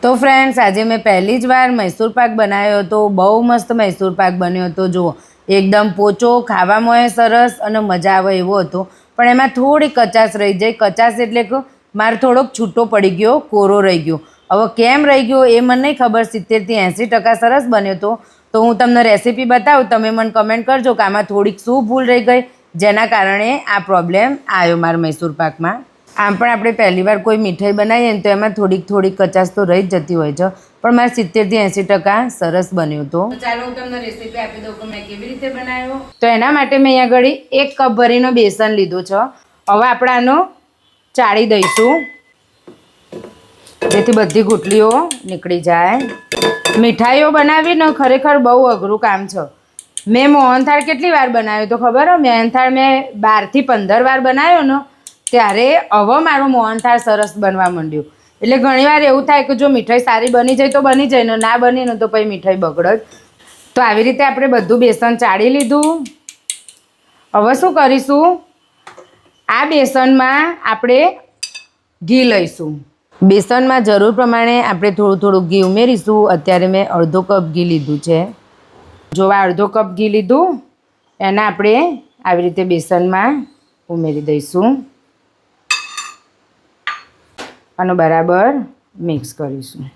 तो फ्रेंड्स आज मैं पहली ज वार मैसूर पाक बनायो तो बहु मस्त मैसूर पाक बन्यो तो जुओ एकदम पोचो खावामां सरस अने मजा आवे एवो हतो। पण एमां थोड़ी कचाश रही जाए। कचाश एटले के मारे थोड़ोक छूटो पड़ी गयो, कोरो रही गयो। हवे केम रही गयो ए मने नहीं खबर। 70 થી 80% सरस बन्यो तो हूँ तमने रेसिपी बताऊँ, तमे मने कमेंट करजो कि आमां थोड़ीक शुं भूल रही गई जेना कारणे आ प्रॉब्लेम आयो मारा मैसूर पाकमां। आम पण आपणे पहली बार कोई मीठाई बनावीए तो एमां थोड़ीक थोड़ीक कचाश तो रही ज जती होय छे, पण मारे 70 થી 80% सरस बन्यो तो चालो हूँ तमने रेसिपी आपी दऊं कि मैं केवी रीते बनाव्यो। तो एना माटे मैं अहींया घड़ी 1 कप भरीने बेसन लीधुं छे। हवे आपणे आनो चाળી दईशुं जेथी बधी गुटलीओ નીકળી जाए। મીઠાઈઓ બનાવી ને ખરેખર બહુ અઘરું કામ છે। મેં મોહનથાળ કેટલી વાર બનાવ્યો તો ખબર હે? મોહનથાળ મેં 12 થી 15 વાર બનાવ્યો ને ત્યારે હવે મારું મોહનથાળ સરસ બનવા માંડ્યું। એટલે ઘણીવાર એવું થાય કે જો મીઠાઈ સારી બની જાય તો બની જાય ને ના બની ને તો પછી મીઠાઈ બગડે જ। તો આવી રીતે આપણે બધું બેસન ચાળી લીધું। હવે શું કરીશું, આ બેસનમાં આપણે ઘી લઈશું। બેસનમાં જરૂર પ્રમાણે આપણે થોડું થોડું ઘી ઉમેરીશું। અત્યારે મેં અડધો કપ ઘી લીધું છે। જો આ અડધો કપ ઘી લીધું એના આપણે આવી રીતે બેસનમાં ઉમેરી દઈશું અને બરાબર મિક્સ કરીશું।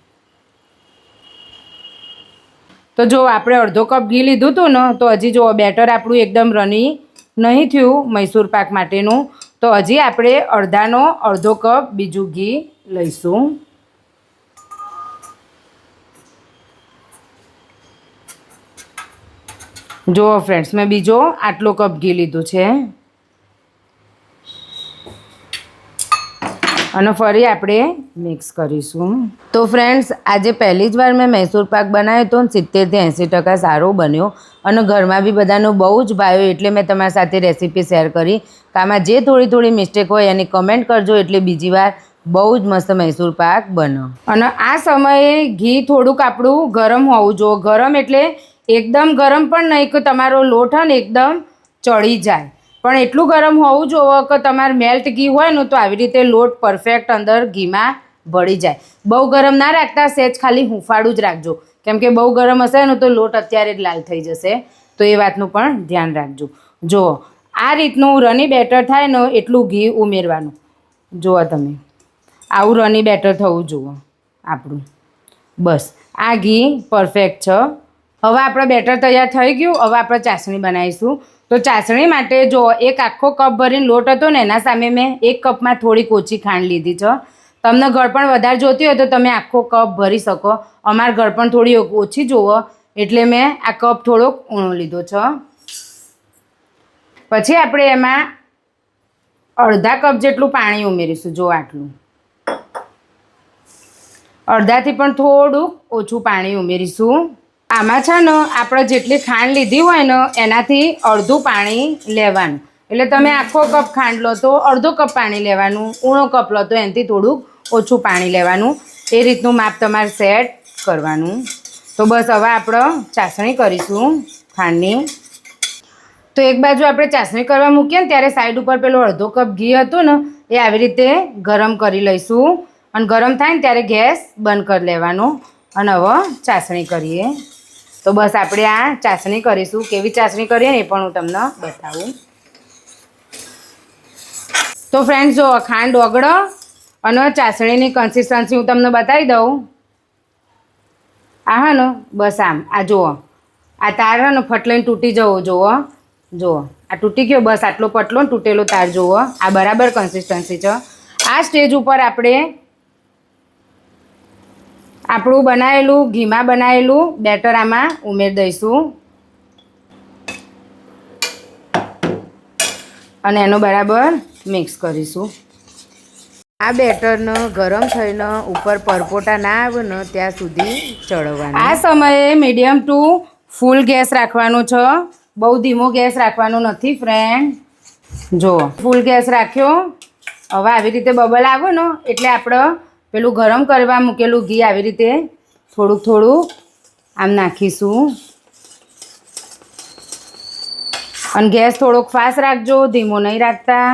તો જો આપણે અડધો કપ ઘી લીધું હતું ને તો હજી જો બેટર આપણું એકદમ રની નહીં થયું મૈસૂર પાક માટેનું, તો હજી આપણે અડધાનો અડધો કપ બીજું ઘી લઈશું। જો ફ્રેન્ડ્સ મેં બીજો આટલો કપ ઘી લીધું છે અને ફરી આપણે મિક્સ કરીશું। તો ફ્રેન્ડ્સ આજે પહેલી જ વાર મેં મૈસૂર પાક બનાવ્યો તો 70 થી 80% સારો બન્યો અને ઘરમાં બી બધાનો બહુ જ ભાવ્યો। એટલે મેં તમારી સાથે રેસીપી શેર કરી કે આમાં જે થોડી થોડી મિસ્ટેક હોય એની કમેન્ટ કરજો, એટલે બીજી વાર બહુ જ મસ્ત મૈસૂર પાક બનો। અને આ સમયે ઘી થોડુંક આપણું ગરમ હોવું જોઈએ। ગરમ એટલે એકદમ ગરમ પણ નહીં કે તમારો લોટ હોય ને એકદમ ચડી જાય, પણ એટલું ગરમ હોવું જોઈએ કે તમારે મેલ્ટ ઘી હોય ને તો આવી રીતે લોટ પરફેક્ટ અંદર ઘીમાં ભળી જાય। બહુ ગરમ ના રાખતા, સહેજ ખાલી હુંફાળું જ રાખજો, કેમ કે બહુ ગરમ હશે ને તો લોટ અત્યારે જ લાલ થઈ જશે, તો એ વાતનું પણ ધ્યાન રાખજો। જુઓ આ રીતનું રની બેટર થાય ને એટલું ઘી ઉમેરવાનું। જુઓ તમે આવું રની બેટર થવું જુઓ આપણું, બસ આ ઘી પરફેક્ટ છે। હવે આપણું બેટર તૈયાર થઈ ગયું। હવે આપણે ચાસણી બનાવીશું। તો ચાસણી માટે જો એક આખો કપ ભરીને લોટ હતો ને એના સામે મેં 1 કપમાં થોડીક ઓછી ખાંડ લીધી છે। તમને ગળપણ વધારે જોતી હોય તો તમે આખો કપ ભરી શકો। અમારે ગળપણ થોડી ઓછી જોવો એટલે મેં આ કપ થોડોક ઊણો લીધો છે। પછી આપણે એમાં અડધા કપ જેટલું પાણી ઉમેરીશું। જો આટલું, અડધાથી પણ થોડુંક ઓછું પાણી ઉમેરીશું। આમાં છે ને આપણે જેટલી ખાંડ લીધી હોય ને એનાથી અડધું પાણી લેવાનું। એટલે તમે આખો કપ ખાંડ લો તો અડધો કપ પાણી લેવાનું, ઊણો કપ લો તો એનાથી થોડુંક ઓછું પાણી લેવાનું। એ રીતનું માપ તમારે સેટ કરવાનું। તો બસ હવે આપણે ચાસણી કરીશું ખાંડની। તો એક બાજુ આપણે ચાસણી કરવા મૂકીએ ને ત્યારે સાઈડ ઉપર પેલો અડધો કપ ઘી હતું ને એ આવી રીતે ગરમ કરી લઈશું અને ગરમ થાય ને ત્યારે ગેસ બંધ કરી લેવાનો અને હવે ચાસણી કરીએ। તો બસ આપણે આ ચાસણી કરીશું। કેવી ચાસણી કરીએ ને એ પણ હું તમને બતાવું। તો ફ્રેન્ડ્સ જો ખાંડ ઓગળો અને ચાસણીની કન્સિસ્ટન્સી હું તમને બતાવી દઉં। આ હા ને બસ આમ, આ જુઓ આ તાર ને ફટ લઈને તૂટી જવો જુઓ, જુઓ આ તૂટી ગયો। બસ આટલો પતલો ને તૂટેલો તાર જુઓ, આ બરાબર કન્સિસ્ટન્સી છે। આ સ્ટેજ ઉપર આપણે આપણું બનાવેલું ઘીમાં બનાવેલું બેટર આમાં ઉમેરી દઈશું અને એનો બરાબર મિક્સ કરીશું। આ બેટરને ગરમ થઈને ઉપર પરપોટા ના આવે ને ત્યાં સુધી ચડવવાનું। આ સમયે મીડિયમ ટુ ફૂલ ગેસ રાખવાનો છે, બહુ ધીમો ગેસ રાખવાનો નથી ફ્રેન્ડ। જુઓ ફૂલ ગેસ રાખ્યો। હવે આવી રીતે બબલ આવે ને એટલે આપણે પેલું ગરમ કરવા મૂકેલું ઘી આવી રીતે થોડુંક થોડુંક આમ નાખીશું અને ગેસ થોડોક ફાસ્ટ રાખજો, ધીમો નહીં રાખતા।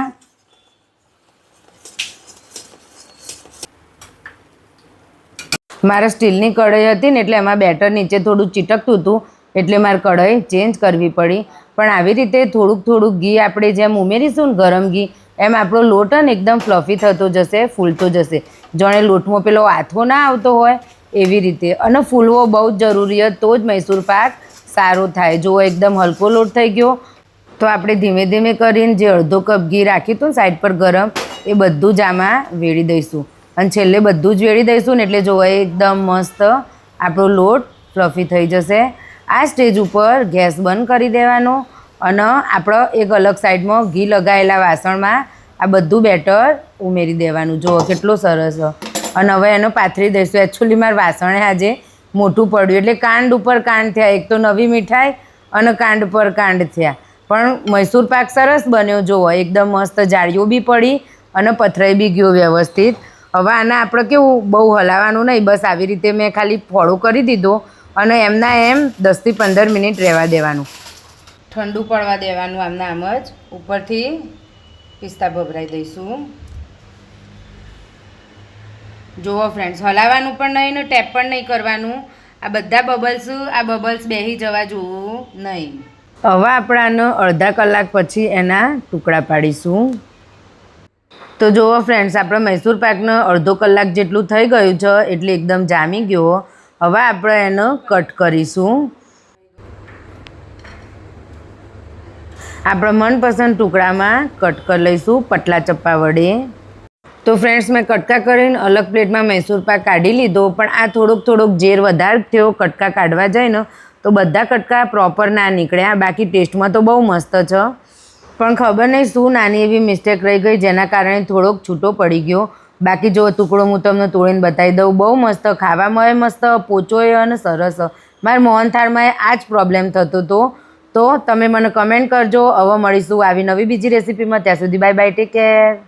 મારે સ્ટીલની કઢાઈ હતી ને એટલે એમાં બેટર નીચે થોડું ચીટકતું હતું એટલે મારે કઢાઈ ચેન્જ કરવી પડી. પણ આવી રીતે થોડુંક ઘી આપણે જેમ ઉમેરીશું ને ગરમ ઘી એમ આપણો લોટ ને એકદમ ફ્લફી થતો જશે, ફૂલતો જશે. જાણે લોટમાં પેલો આથો ના આવતો હોય એવી રીતે. અને ફૂલવો બહુ જ જરૂરી હોય તો જ મૈસૂર પાક સારો થાય. જો એકદમ હલકો લોટ થઈ ગયો તો આપણે ધીમે ધીમે કરીને જે અડધો કપ ઘી રાખ્યું હતું સાઈડ પર ગરમ એ બધું જ આમાં વેળી દઈશું. અને છેલ્લે બધું જ વેળી દઈશું ને એટલે જોવા એકદમ મસ્ત આપણો લોટ ફ્લફી થઈ જશે. આ સ્ટેજ ઉપર ગેસ બંધ કરી દેવાનો અને આપણો એક અલગ સાઈડમાં ઘી લગાવેલા વાસણમાં આ બધું બેટર ઉમેરી દેવાનું. જુઓ કેટલું સરસ. અને હવે એનો પાથરી દઈશું. એકચ્યુઅલી મારા વાસણે આજે મોટું પડ્યું એટલે કાંડ ઉપર કાંડ થયા. એક તો નવી મીઠાઈ અને કાંડ પર કાંડ થયા. પણ મૈસૂર પાક સરસ બન્યો. જુઓ એકદમ મસ્ત જાળીઓ બી પડી અને પથરાઈ બી ગયો વ્યવસ્થિત. હવે આને આપણે કેવું બહુ હલાવવાનું નહીં, બસ આવી રીતે મેં ખાલી ફોડો કરી દીધો અને એમના એમ 10થી 15 મિનિટ રહેવા દેવાનું, ઠંડુ પડવા દેવાનું. આમના આમ જ ઉપરથી પિસ્તા ભભરાઈ દઈશું. જુઓ ફ્રેન્ડ્સ, હલાવવાનું પણ નહીં ને ટેપ પણ નહીં કરવાનું. આ બધા બબલ્સ બેસી જવા જોવું નહીં. હવે આપણે આનો અડધા કલાક પછી એના ટુકડા પાડીશું. તો જુઓ ફ્રેન્ડ્સ, આપણે મૈસૂર પાકનો અડધો કલાક જેટલું થઈ ગયું છે એટલે એકદમ જામી ગયો. હવે આપણે એનો કટ કરીશું. આપણે મનપસંદ ટુકડામાં કટ કરી લઈશું પતલા ચપ્પા વડે. તો ફ્રેન્ડ્સ, મેં કટકા કરીને અલગ પ્લેટમાં મૈસૂર પાક કાઢી લીધો. પણ આ થોડોક ઝેર વધારે થયો કટકા કાઢવા જાય ને તો બધા કટકા પ્રોપર ના નીકળ્યા. બાકી ટેસ્ટમાં તો બહુ મસ્ત છે પણ ખબર નહીં શું નાની એવી મિસ્ટેક રહી ગઈ જેના કારણે થોડોક છૂટો પડી ગયો. બાકી જો ટુકડો હું તમને તોડીને બતાવી દઉં. બહુ મસ્ત, ખાવામાં મસ્ત, પોચોય અને સરસ. મારા મોહનથાળમાં આ જ પ્રોબ્લેમ થતો હતો. તો તમે મને કમેન્ટ કરજો. હવે મળીશું આવી નવી બીજી રેસીપીમાં. ત્યાં સુધી બાય બાય, ટેક કેર.